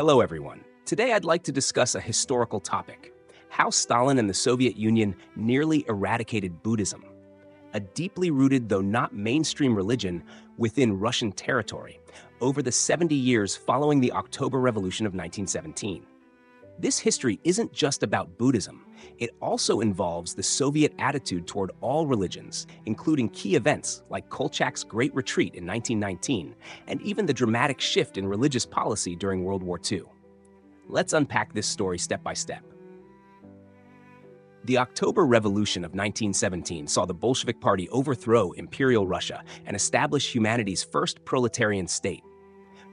Hello, everyone. Today I'd like to discuss a historical topic: how Stalin and the Soviet Union nearly eradicated Buddhism, a deeply rooted, though not mainstream religion within Russian territory, over the 70 years following the October Revolution of 1917. This history isn't just about Buddhism. It also involves the Soviet attitude toward all religions, including key events like Kolchak's Great Retreat in 1919, and even the dramatic shift in religious policy during World War II. Let's unpack this story step by step. The October Revolution of 1917 saw the Bolshevik Party overthrow Imperial Russia and establish humanity's first proletarian state.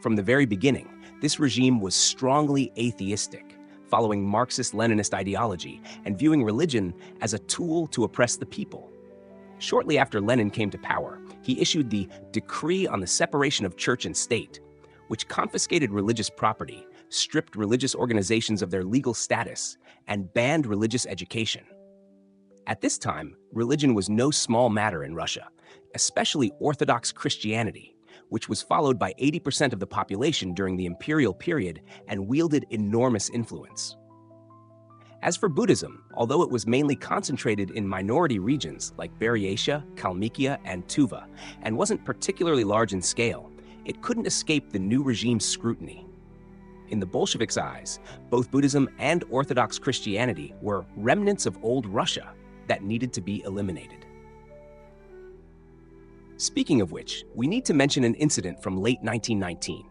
From the very beginning, this regime was strongly atheistic, following Marxist-Leninist ideology and viewing religion as a tool to oppress the people. Shortly after Lenin came to power, he issued the Decree on the Separation of Church and State, which confiscated religious property, stripped religious organizations of their legal status, and banned religious education. At this time, religion was no small matter in Russia, especially Orthodox Christianity, which was followed by 80% of the population during the imperial period and wielded enormous influence. As for Buddhism, although it was mainly concentrated in minority regions like Buryatia, Kalmykia, and Tuva, and wasn't particularly large in scale, it couldn't escape the new regime's scrutiny. In the Bolsheviks' eyes, both Buddhism and Orthodox Christianity were remnants of old Russia that needed to be eliminated. Speaking of which, we need to mention an incident from late 1919.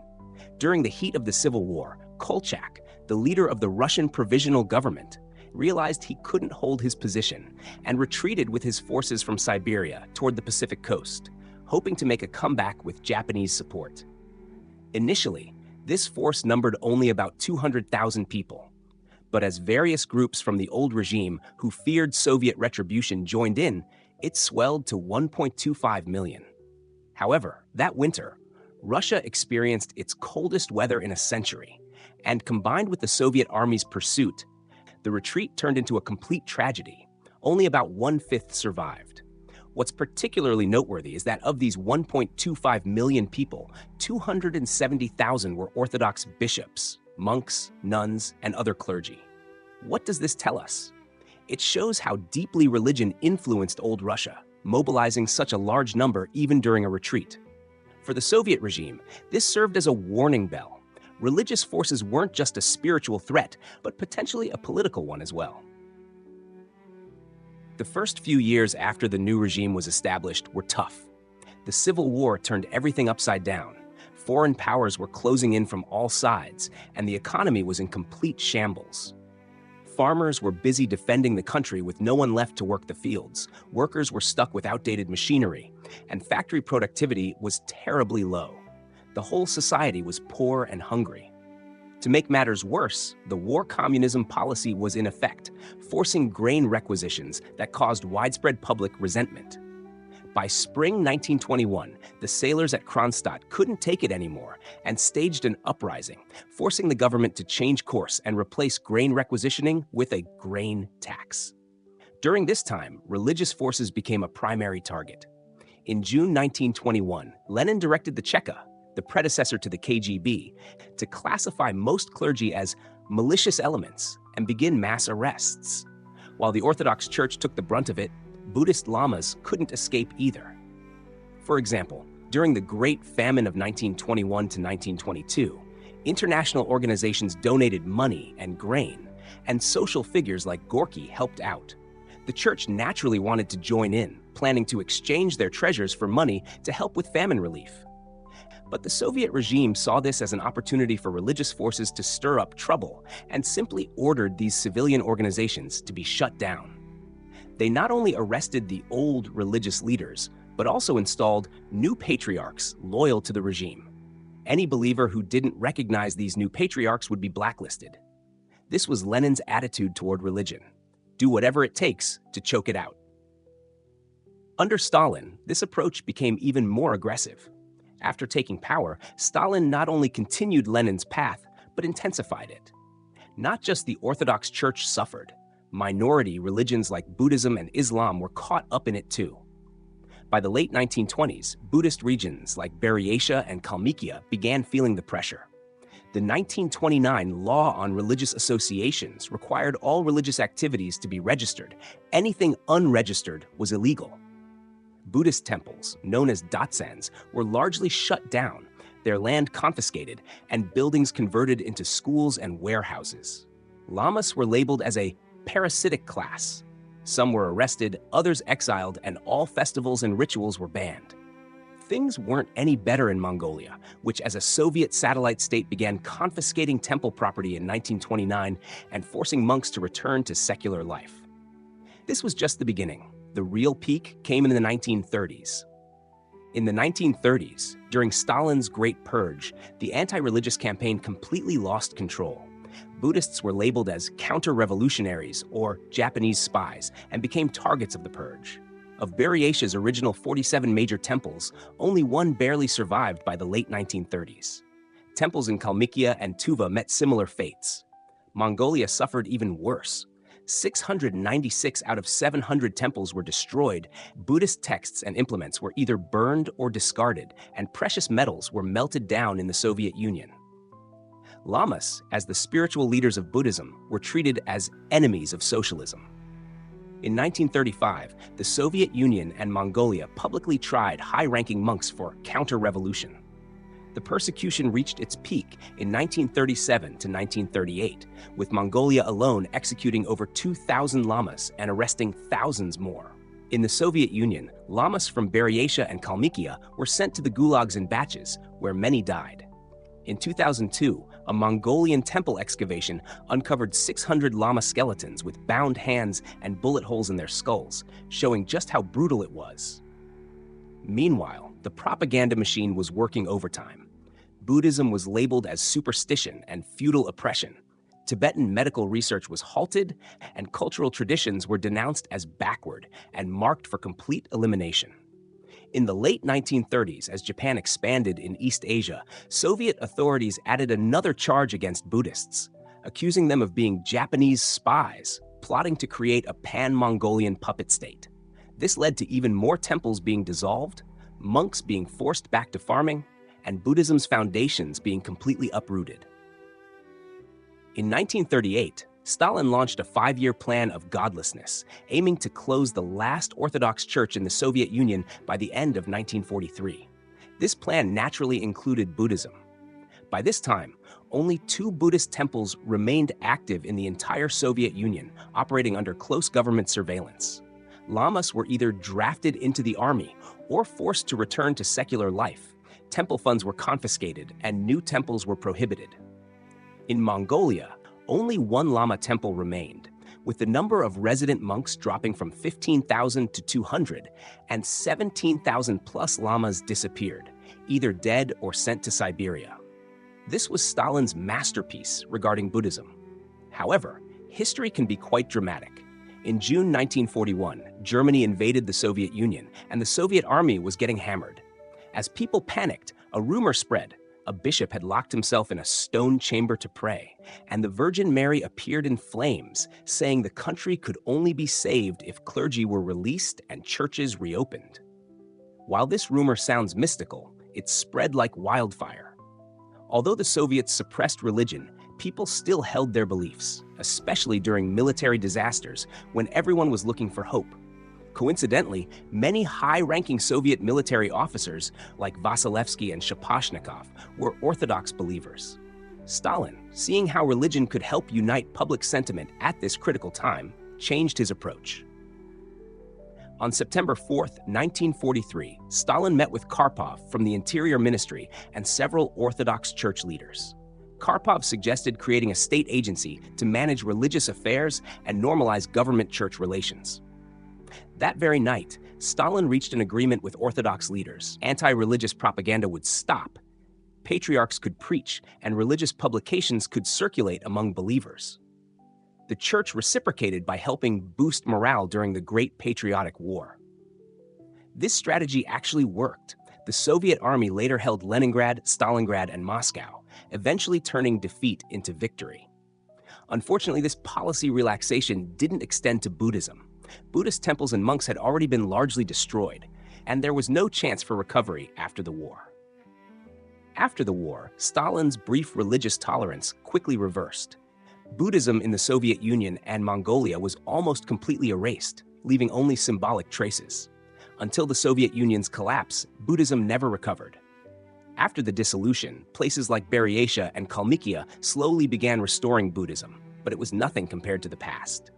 During the heat of the Civil War, Kolchak, the leader of the Russian Provisional Government, realized he couldn't hold his position and retreated with his forces from Siberia toward the Pacific coast, hoping to make a comeback with Japanese support. Initially, this force numbered only about 200,000 people. But as various groups from the old regime who feared Soviet retribution joined in, it swelled to 1.25 million. However, that winter, Russia experienced its coldest weather in a century, and combined with the Soviet army's pursuit, the retreat turned into a complete tragedy. Only about 1/5 survived. What's particularly noteworthy is that of these 1.25 million people, 270,000 were Orthodox bishops, monks, nuns, and other clergy. What does this tell us? It shows how deeply religion influenced old Russia, mobilizing such a large number even during a retreat. For the Soviet regime, this served as a warning bell. Religious forces weren't just a spiritual threat, but potentially a political one as well. The first few years after the new regime was established were tough. The Civil War turned everything upside down. Foreign powers were closing in from all sides, and the economy was in complete shambles. Farmers were busy defending the country with no one left to work the fields. Workers were stuck with outdated machinery, and factory productivity was terribly low. The whole society was poor and hungry. To make matters worse, the war communism policy was in effect, forcing grain requisitions that caused widespread public resentment. By spring 1921, the sailors at Kronstadt couldn't take it anymore and staged an uprising, forcing the government to change course and replace grain requisitioning with a grain tax. During this time, religious forces became a primary target. In June 1921, Lenin directed the Cheka, the predecessor to the KGB, to classify most clergy as malicious elements and begin mass arrests. While the Orthodox Church took the brunt of it, Buddhist lamas couldn't escape either. For example, during the Great Famine of 1921 to 1922, international organizations donated money and grain, and social figures like Gorky helped out. The church naturally wanted to join in, planning to exchange their treasures for money to help with famine relief. But the Soviet regime saw this as an opportunity for religious forces to stir up trouble and simply ordered these civilian organizations to be shut down. They not only arrested the old religious leaders, but also installed new patriarchs loyal to the regime. Any believer who didn't recognize these new patriarchs would be blacklisted. This was Lenin's attitude toward religion: do whatever it takes to choke it out. Under Stalin, this approach became even more aggressive. After taking power, Stalin not only continued Lenin's path, but intensified it. Not just the Orthodox Church suffered. Minority religions like Buddhism and Islam were caught up in it too. By the late 1920s, Buddhist regions like Buryatia and Kalmykia began feeling the pressure. The 1929 Law on Religious Associations required all religious activities to be registered. Anything unregistered was illegal. Buddhist temples, known as datsans, were largely shut down, their land confiscated, and buildings converted into schools and warehouses. Lamas were labeled as a parasitic class. Some were arrested, others exiled, and all festivals and rituals were banned. Things weren't any better in Mongolia, which as a Soviet satellite state began confiscating temple property in 1929 and forcing monks to return to secular life. This was just the beginning. The real peak came in the 1930s. In the 1930s, during Stalin's Great Purge, the anti-religious campaign completely lost control. Buddhists were labeled as counter-revolutionaries or Japanese spies and became targets of the purge. Of Buryatia's original 47 major temples, only one barely survived by the late 1930s. Temples in Kalmykia and Tuva met similar fates. Mongolia suffered even worse. 696 out of 700 temples were destroyed, Buddhist texts and implements were either burned or discarded, and precious metals were melted down in the Soviet Union. Lamas, as the spiritual leaders of Buddhism, were treated as enemies of socialism. In 1935, the Soviet Union and Mongolia publicly tried high-ranking monks for counter-revolution. The persecution reached its peak in 1937 to 1938, with Mongolia alone executing over 2,000 lamas and arresting thousands more. In the Soviet Union, lamas from Buryatia and Kalmykia were sent to the gulags in batches, where many died. In 2002, a Mongolian temple excavation uncovered 600 lama skeletons with bound hands and bullet holes in their skulls, showing just how brutal it was. Meanwhile, the propaganda machine was working overtime. Buddhism was labeled as superstition and feudal oppression. Tibetan medical research was halted, and cultural traditions were denounced as backward and marked for complete elimination. In the late 1930s, as Japan expanded in East Asia, Soviet authorities added another charge against Buddhists, accusing them of being Japanese spies, plotting to create a pan-Mongolian puppet state. This led to even more temples being dissolved, monks being forced back to farming, and Buddhism's foundations being completely uprooted. In 1938, Stalin launched a 5-year plan of godlessness, aiming to close the last Orthodox Church in the Soviet Union by the end of 1943. This plan naturally included Buddhism. By this time, only 2 Buddhist temples remained active in the entire Soviet Union, operating under close government surveillance. Lamas were either drafted into the army or forced to return to secular life. Temple funds were confiscated and new temples were prohibited. In Mongolia, only 1 Lama temple remained, with the number of resident monks dropping from 15,000 to 200, and 17,000 plus lamas disappeared, either dead or sent to Siberia. This was Stalin's masterpiece regarding Buddhism. However, history can be quite dramatic. In June 1941, Germany invaded the Soviet Union, and the Soviet army was getting hammered. As people panicked, a rumor spread. A bishop had locked himself in a stone chamber to pray, and the Virgin Mary appeared in flames, saying the country could only be saved if clergy were released and churches reopened. While this rumor sounds mystical, it spread like wildfire. Although the Soviets suppressed religion, people still held their beliefs, especially during military disasters when everyone was looking for hope. Coincidentally, many high-ranking Soviet military officers, like Vasilevsky and Shaposhnikov, were Orthodox believers. Stalin, seeing how religion could help unite public sentiment at this critical time, changed his approach. On September 4, 1943, Stalin met with Karpov from the Interior Ministry and several Orthodox Church leaders. Karpov suggested creating a state agency to manage religious affairs and normalize government-church relations. That very night, Stalin reached an agreement with Orthodox leaders. Anti-religious propaganda would stop. Patriarchs could preach, and religious publications could circulate among believers. The church reciprocated by helping boost morale during the Great Patriotic War. This strategy actually worked. The Soviet army later held Leningrad, Stalingrad, and Moscow, eventually turning defeat into victory. Unfortunately, this policy relaxation didn't extend to Buddhism. Buddhist temples and monks had already been largely destroyed, and there was no chance for recovery after the war. After the war, Stalin's brief religious tolerance quickly reversed. Buddhism in the Soviet Union and Mongolia was almost completely erased, leaving only symbolic traces. Until the Soviet Union's collapse, Buddhism never recovered. After the dissolution, places like Buryatia and Kalmykia slowly began restoring Buddhism, but it was nothing compared to the past.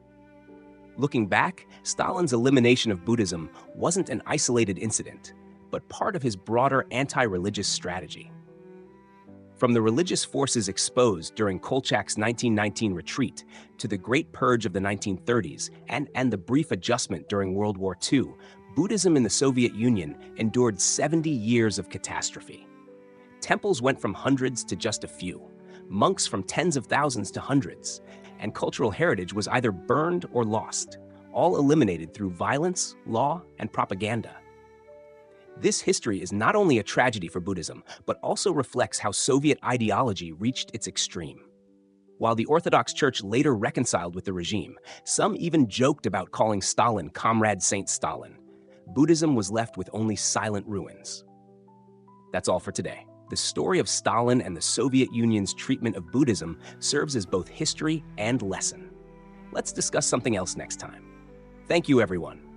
Looking back, Stalin's elimination of Buddhism wasn't an isolated incident, but part of his broader anti-religious strategy. From the religious forces exposed during Kolchak's 1919 retreat to the Great Purge of the 1930s and the brief adjustment during World War II, Buddhism in the Soviet Union endured 70 years of catastrophe. Temples went from hundreds to just a few, monks from tens of thousands to hundreds, and cultural heritage was either burned or lost, all eliminated through violence, law, and propaganda. This history is not only a tragedy for Buddhism, but also reflects how Soviet ideology reached its extreme. While the Orthodox Church later reconciled with the regime, some even joked about calling Stalin Comrade Saint Stalin. Buddhism was left with only silent ruins. That's all for today. The story of Stalin and the Soviet Union's treatment of Buddhism serves as both history and lesson. Let's discuss something else next time. Thank you, everyone.